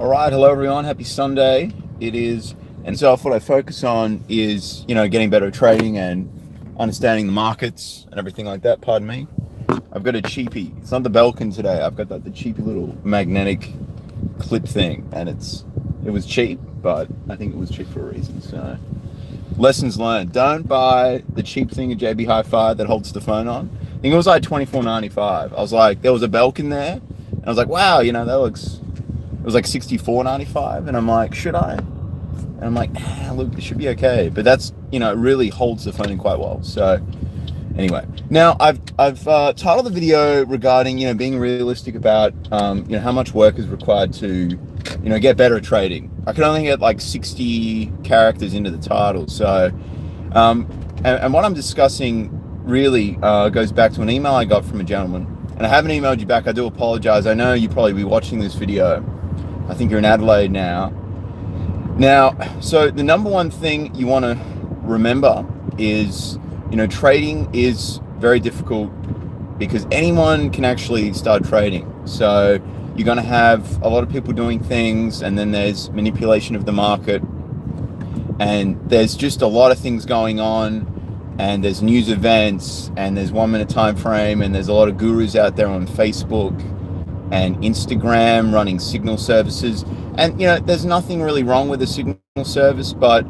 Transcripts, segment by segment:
All right, hello everyone. Happy Sunday. It is, and so what I focus on is, getting better at trading and understanding the markets and everything like that. Pardon me. I've got a cheapie. It's not the Belkin today. I've got the cheapy little magnetic clip thing, and it was cheap, but I think it was cheap for a reason. So, lessons learned: don't buy the cheap thing at JB Hi-Fi that holds the phone on. I think it was like $24.95. I was like, there was a Belkin there, and I was like, wow, that looks. It was like $64.95, and I'm like, should I? And I'm like, look, it should be okay. But that's, it really holds the phone in quite well. So anyway, now I've titled the video regarding, being realistic about, how much work is required to, get better at trading. I could only get like 60 characters into the title. So, and what I'm discussing really goes back to an email I got from a gentleman. And I haven't emailed you back. I do apologize. I know you probably be watching this video. I think you're in Adelaide now. So the number one thing you want to remember is, trading is very difficult because anyone can actually start trading. So you're going to have a lot of people doing things, and then there's manipulation of the market, and there's just a lot of things going on, and there's news events, and there's 1 minute time frame, and there's a lot of gurus out there on Facebook and Instagram running signal services. And there's nothing really wrong with a signal service, but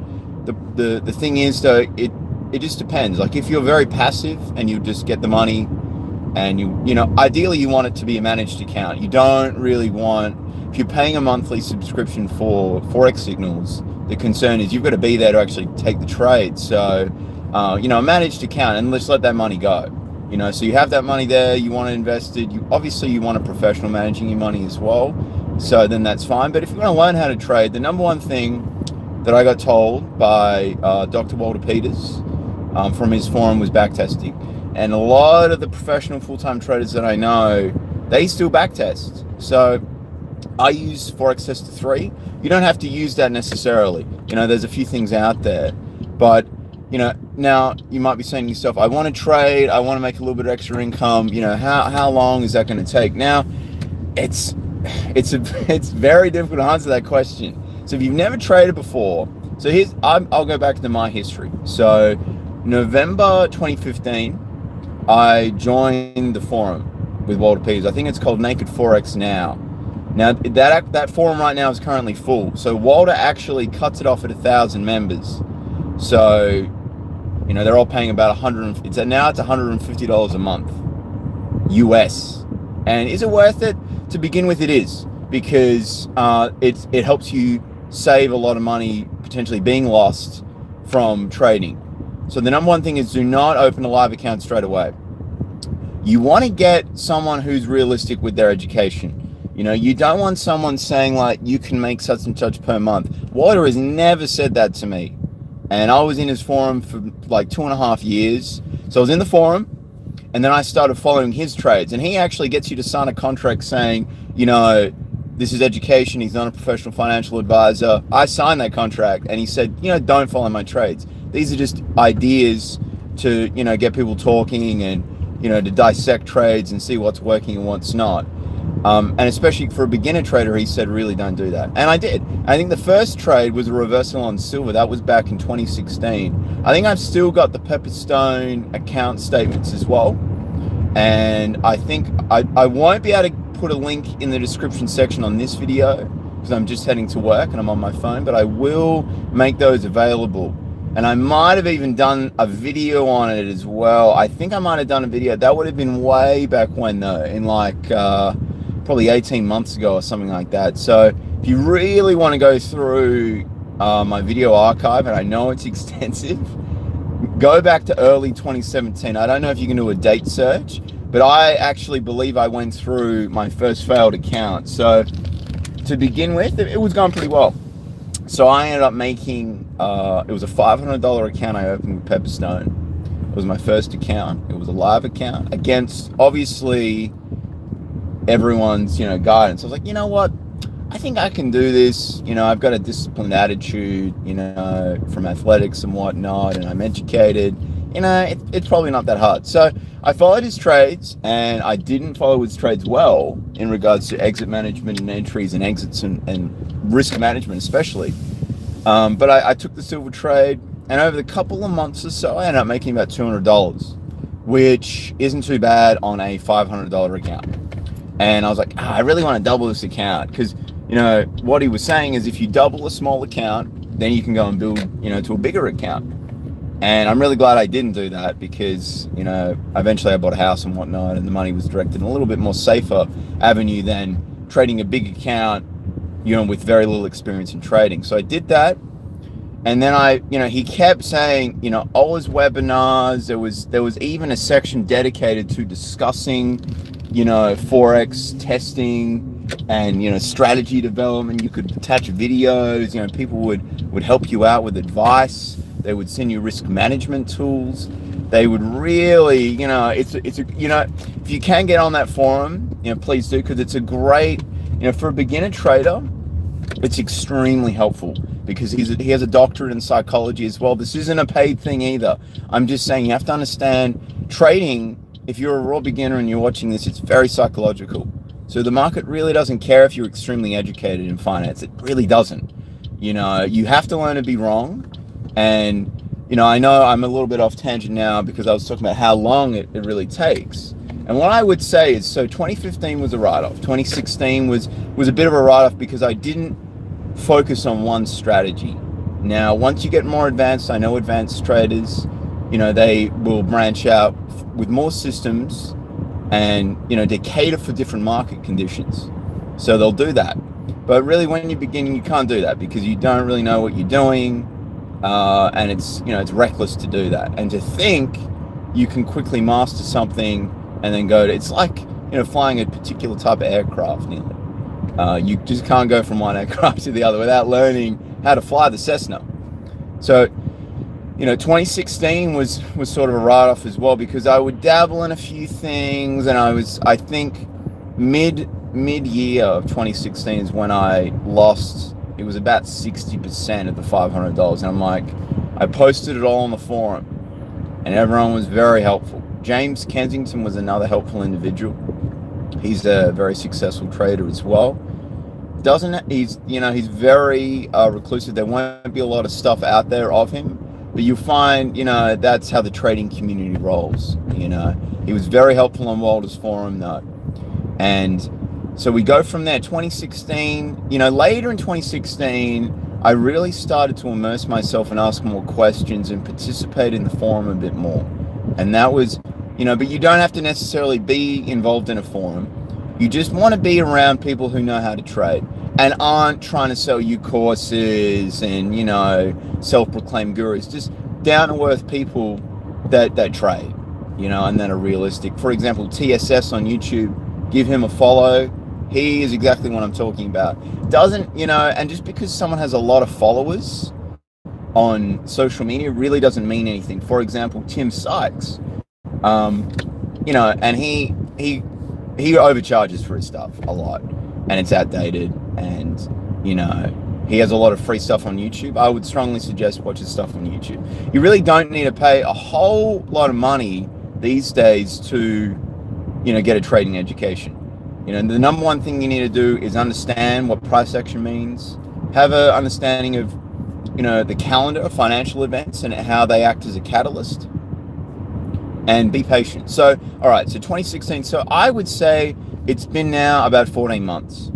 the thing is though, it just depends. Like if you're very passive and you just get the money, and ideally you want it to be a managed account. You don't really want, if you're paying a monthly subscription for Forex signals, the concern is you've got to be there to actually take the trade. So a managed account, and let's let that money go. So you have that money there, you want to invest it. You want a professional managing your money as well. So then that's fine. But if you want to learn how to trade, the number one thing that I got told by Dr. Walter Peters from his forum was backtesting. And a lot of the professional full-time traders that I know, they still backtest. So I use Forex Tester 3. You don't have to use that necessarily. There's a few things out there. But now you might be saying to yourself, I want to trade, I want to make a little bit of extra income. How long is that going to take? Now, it's very difficult to answer that question. So if you've never traded before, so I'll go back to my history. So November 2015, I joined the forum with Walter Peters. I think it's called Naked Forex now. Now that forum right now is currently full. So Walter actually cuts it off at 1,000 members. So they're all paying about now it's $150 a month US. And is it worth it? To begin with, it is, because it helps you save a lot of money potentially being lost from trading. So the number one thing is, do not open a live account straight away. You want to get someone who's realistic with their education. You don't want someone saying like, you can make such and such per month. Walter has never said that to me. And I was in his forum for like 2.5 years. So I was in the forum, and then I started following his trades. And he actually gets you to sign a contract saying, this is education. He's not a professional financial advisor. I signed that contract, and he said, don't follow my trades. These are just ideas to, get people talking and, to dissect trades and see what's working and what's not. And especially for a beginner trader, he said, really don't do that. And I did. I think the first trade was a reversal on silver. That was back in 2016. I think I've still got the Pepperstone account statements as well. And I think I won't be able to put a link in the description section on this video because I'm just heading to work and I'm on my phone, but I will make those available. And I might have even done a video on it as well. I think I might have done a video. That would have been way back when though, in like probably 18 months ago or something like that. So if you really want to go through my video archive, and I know it's extensive, go back to early 2017. I don't know if you can do a date search, but I actually believe I went through my first failed account. So to begin with, it was going pretty well. So I ended up making, it was a $500 account I opened with Pepperstone. It was my first account. It was a live account against, obviously, everyone's, guidance. I was like, you know what? I think I can do this. I've got a disciplined attitude, from athletics and whatnot, and I'm educated. it's probably not that hard. So I followed his trades, and I didn't follow his trades well in regards to exit management and entries and exits and risk management especially. But I took the silver trade, and over the couple of months or so, I ended up making about $200, which isn't too bad on a $500 account. And I was like, I really want to double this account, because what he was saying is if you double a small account, then you can go and build to a bigger account. And I'm really glad I didn't do that, because eventually I bought a house and whatnot, and the money was directed in a little bit more safer avenue than trading a big account with very little experience in trading. So I did that. And then he kept saying, all his webinars, there was even a section dedicated to discussing, Forex testing and, strategy development. You could attach videos, people would help you out with advice. They would send you risk management tools. They would really, if you can get on that forum, please do, because it's a great, for a beginner trader, it's extremely helpful, because he has a doctorate in psychology as well. This isn't a paid thing either. I'm just saying you have to understand trading. If you're a raw beginner and you're watching this, it's very psychological. So the market really doesn't care if you're extremely educated in finance. It really doesn't. You have to learn to be wrong. And, I know I'm a little bit off tangent now, because I was talking about how long it really takes. And what I would say is, so 2015 was a write-off. 2016 was a bit of a write-off, because I didn't focus on one strategy. Now, once you get more advanced, I know advanced traders, they will branch out with more systems, and, they cater for different market conditions. So they'll do that. But really, when you're beginning, you can't do that, because you don't really know what you're doing. And it's reckless to do that. And to think you can quickly master something and then it's like, flying a particular type of aircraft nearly. You just can't go from one aircraft to the other without learning how to fly the Cessna. So, 2016 was sort of a write-off as well, because I would dabble in a few things, and I think mid-year of 2016 is when I lost. It was about 60% of the $500. And I'm like, I posted it all on the forum, and everyone was very helpful. James Kensington was another helpful individual. He's a very successful trader as well. He's very reclusive. There won't be a lot of stuff out there of him, but you find, that's how the trading community rolls. He was very helpful on Walter's forum though. And so we go from there. 2016, later in 2016, I really started to immerse myself and ask more questions and participate in the forum a bit more. And that was, but you don't have to necessarily be involved in a forum. You just want to be around people who know how to trade and aren't trying to sell you courses and, self-proclaimed gurus. Just down-to-earth people that trade, and that are realistic. For example, TSS on YouTube, give him a follow. He is exactly what I'm talking about. And just because someone has a lot of followers on social media really doesn't mean anything. For example, Tim Sykes, and he overcharges for his stuff a lot, and it's outdated, and, he has a lot of free stuff on YouTube. I would strongly suggest watch his stuff on YouTube. You really don't need to pay a whole lot of money these days to, get a trading education. The number one thing you need to do is understand what price action means, have an understanding of, the calendar of financial events and how they act as a catalyst, and be patient. So, all right, so 2016. So I would say it's been now about 14 months.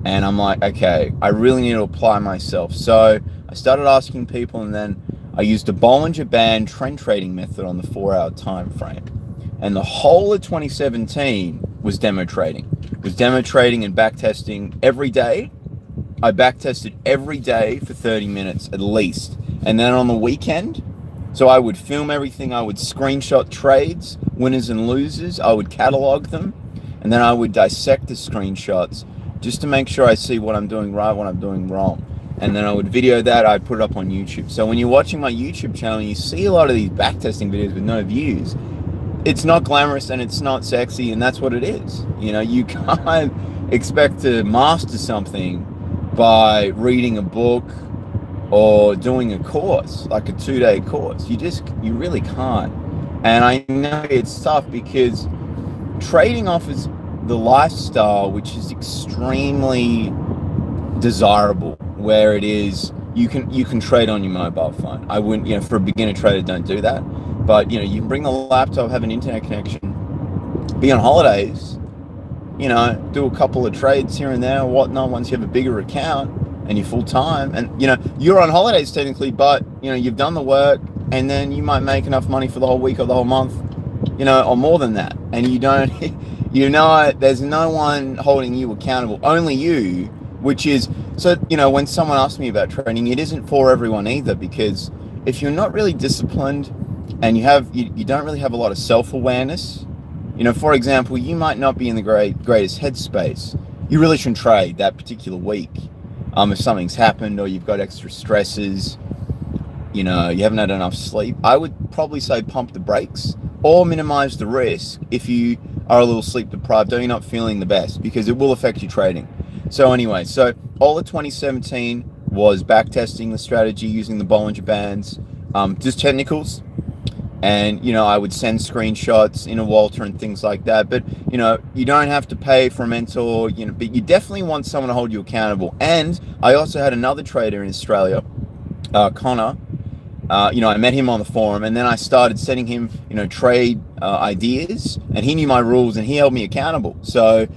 And I'm like, okay, I really need to apply myself. So I started asking people, and then I used a Bollinger Band trend trading method on the 4-hour time frame. And the whole of 2017 was demo trading. It was demo trading and backtesting every day. I backtested every day for 30 minutes at least. And then on the weekend, so I would film everything. I would screenshot trades, winners and losers. I would catalog them. And then I would dissect the screenshots just to make sure I see what I'm doing right, what I'm doing wrong. And then I would video that. I'd put it up on YouTube. So when you're watching my YouTube channel, you see a lot of these backtesting videos with no views. It's not glamorous and it's not sexy, and that's what it is. You can't expect to master something by reading a book or doing a course, like a 2-day course. You really can't. And I know it's tough because trading offers the lifestyle which is extremely desirable, where it is you can trade on your mobile phone. I wouldn't, for a beginner trader, don't do that. But you can bring the laptop, have an internet connection, be on holidays, do a couple of trades here and there or whatnot once you have a bigger account and you're full time. And you're on holidays technically, but you've done the work, and then you might make enough money for the whole week or the whole month, or more than that. And you don't there's no one holding you accountable, only you, which is so when someone asks me about trading, it isn't for everyone either, because if you're not really disciplined and you don't really have a lot of self-awareness, for example, you might not be in the greatest headspace. You really shouldn't trade that particular week. If something's happened or you've got extra stresses, you haven't had enough sleep, I would probably say pump the brakes or minimize the risk if you are a little sleep deprived or you're not feeling the best, because it will affect your trading. So anyway, all of 2017 was back testing the strategy using the Bollinger Bands, just technicals. And, I would send screenshots in a Walter and things like that. But, you don't have to pay for a mentor, but you definitely want someone to hold you accountable. And I also had another trader in Australia, Connor. I met him on the forum, and then I started sending him, trade ideas, and he knew my rules and he held me accountable. So,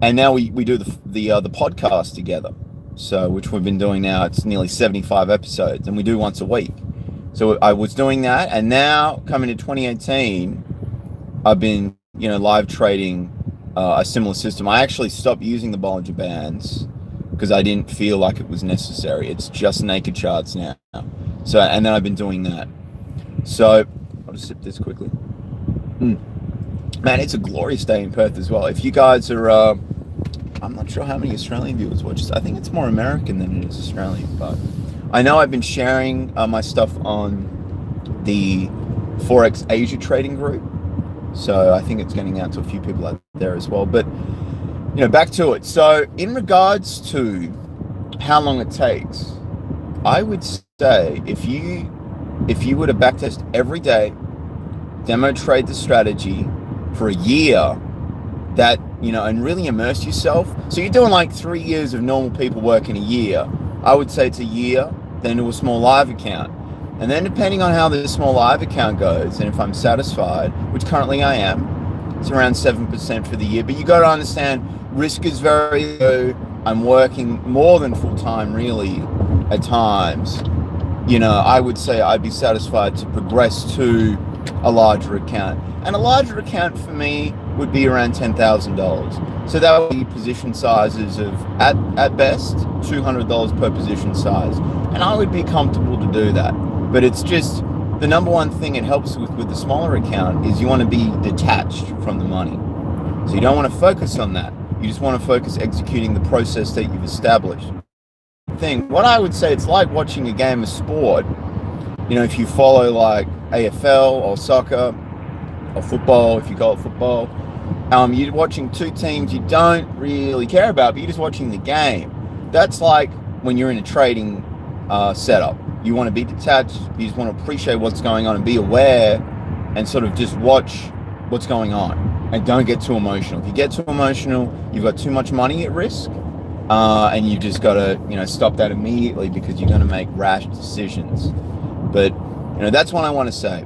and now we do the podcast together. So, which we've been doing now, it's nearly 75 episodes, and we do once a week. So I was doing that, and now coming to 2018, I've been, live trading a similar system. I actually stopped using the Bollinger Bands because I didn't feel like it was necessary. It's just naked charts now. So, and then I've been doing that. So I'll just sip this quickly. Man, it's a glorious day in Perth as well. If you guys are, I'm not sure how many Australian viewers watch this. I think it's more American than it is Australian, but I know I've been sharing my stuff on the Forex Asia trading group, so I think it's getting out to a few people out there as well. But back to it. So in regards to how long it takes, I would say if you were to backtest every day, demo trade the strategy for a year, that and really immerse yourself. So you're doing like 3 years of normal people work in a year. I would say it's a year, then to a small live account. And then depending on how the small live account goes, and if I'm satisfied, which currently I am, it's around 7% for the year. But you got to understand, risk is very low. I'm working more than full time really at times. I would say I'd be satisfied to progress to a larger account. And a larger account for me would be around $10,000. So that would be position sizes of, at best, $200 per position size. And I would be comfortable to do that. But it's just, the number one thing it helps with the smaller account is you want to be detached from the money. So you don't want to focus on that. You just want to focus executing the process that you've established. What I would say, it's like watching a game of sport. If you follow like AFL or soccer or football, if you call it football, you're watching two teams you don't really care about, but you're just watching the game. That's like when you're in a trading setup. You want to be detached, you just want to appreciate what's going on and be aware and sort of just watch what's going on and don't get too emotional. If you get too emotional, you've got too much money at risk, and you just got to stop that immediately, because you're going to make rash decisions. But that's what I want to say.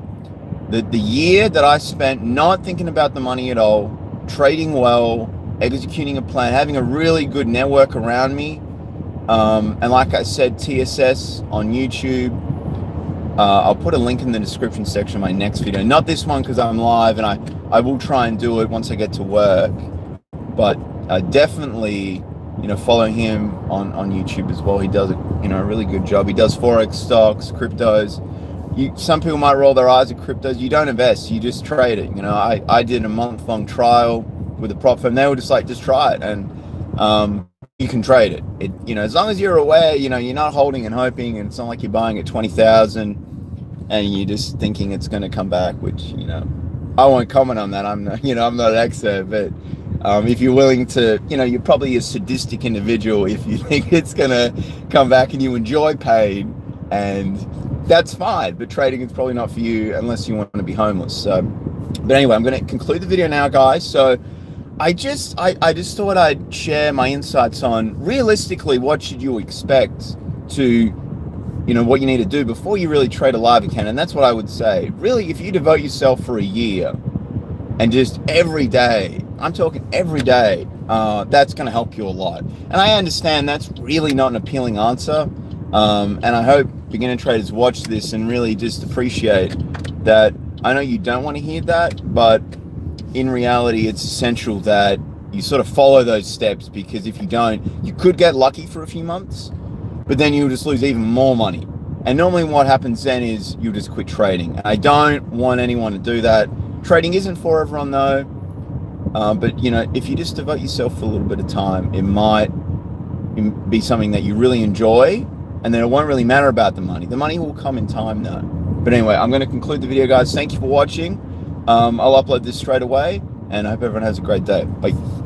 The year that I spent not thinking about the money at all, trading well, executing a plan, having a really good network around me, and like I said, TSS on YouTube. I'll put a link in the description section of my next video. Not this one because I'm live, and I will try and do it once I get to work. But definitely, follow him on YouTube as well. He does a really good job. He does Forex, stocks, cryptos. Some people might roll their eyes at cryptos. You don't invest, you just trade it. I did a month-long trial with a prop firm. They were just like, just try it, and you can trade it. As long as you're aware, you're not holding and hoping, and it's not like you're buying at 20,000 and you're just thinking it's going to come back, which, I won't comment on that. I'm not an expert, but if you're willing to, you're probably a sadistic individual if you think it's going to come back and you enjoy pain and that's fine. But trading is probably not for you unless you want to be homeless. So, but anyway, I'm going to conclude the video now, guys. So I just thought I'd share my insights on realistically what should you expect to, what you need to do before you really trade a live account. And that's what I would say. Really, if you devote yourself for a year and just every day, I'm talking every day, that's going to help you a lot. And I understand that's really not an appealing answer. And I hope beginner traders watch this and really just appreciate that. I know you don't want to hear that, but in reality, it's essential that you sort of follow those steps, because if you don't, you could get lucky for a few months, but then you'll just lose even more money. And normally what happens then is you'll just quit trading. And I don't want anyone to do that. Trading isn't for everyone though. But if you just devote yourself for a little bit of time, it might be something that you really enjoy, and then it won't really matter about the money. The money will come in time though. But anyway, I'm going to conclude the video, guys. Thank you for watching. I'll upload this straight away, and I hope everyone has a great day. Bye.